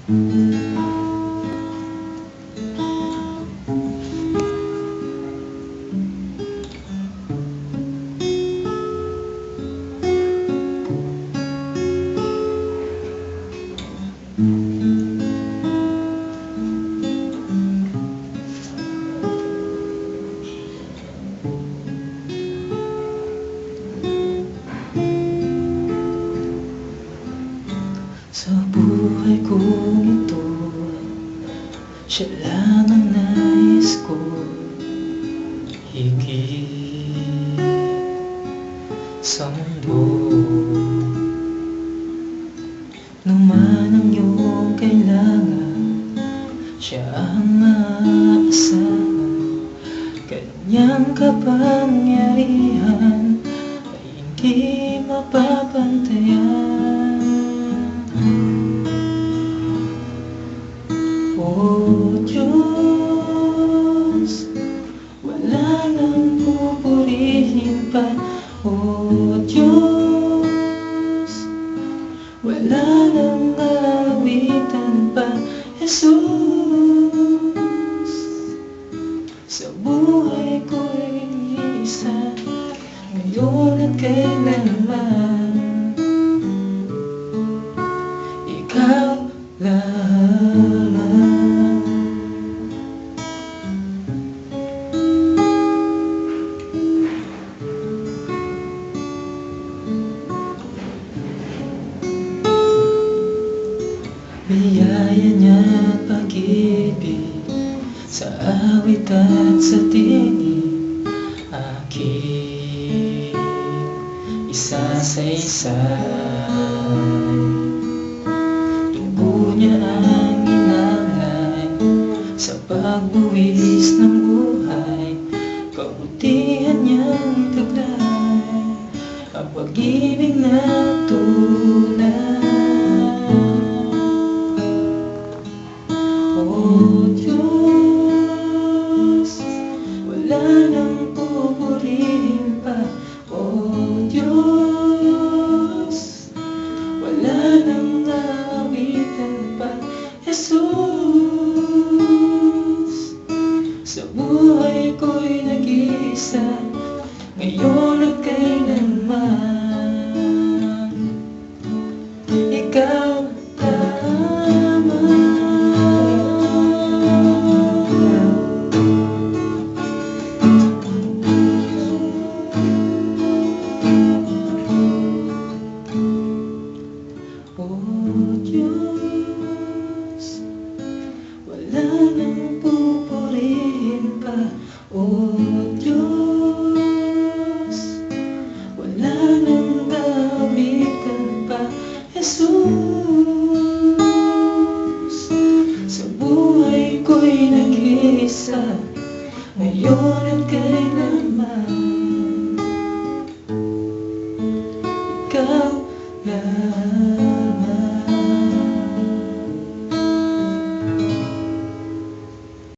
Sa buhay kong ito, siya lang ang nais ko higit sa mundo. Naman ang iyong kailangan, siya ang aasahan. Kanyang kapangyarihan ay hindi mapapantayan. O Diyos, wala nang pupurihin pa. O Diyos, wala nang aawitan pa. Jesus, sa buhay ko'y isa, ngayon at kailanman, ikaw lamang. Biyaya niya't pag-ibig sa awit at sa tinig, aking isasaysay. Tubo niya ang inalay sa pagbuwis ng buhay, kabutihan niyang taglay, ang pag-ibig na tunay. O Diyos, wala nang pupurihin pa. O Diyos, wala nang aawitan pa. Jesus, sa buhay ko'y nag-iisa, ngayon at kailanman, ikaw lamang. O Diyos, wala nang pupurihin pa. O Diyos, wala nang aawitan pa. Jesus, sa buhay ko'y nag-iisa, ngayon at kailanman,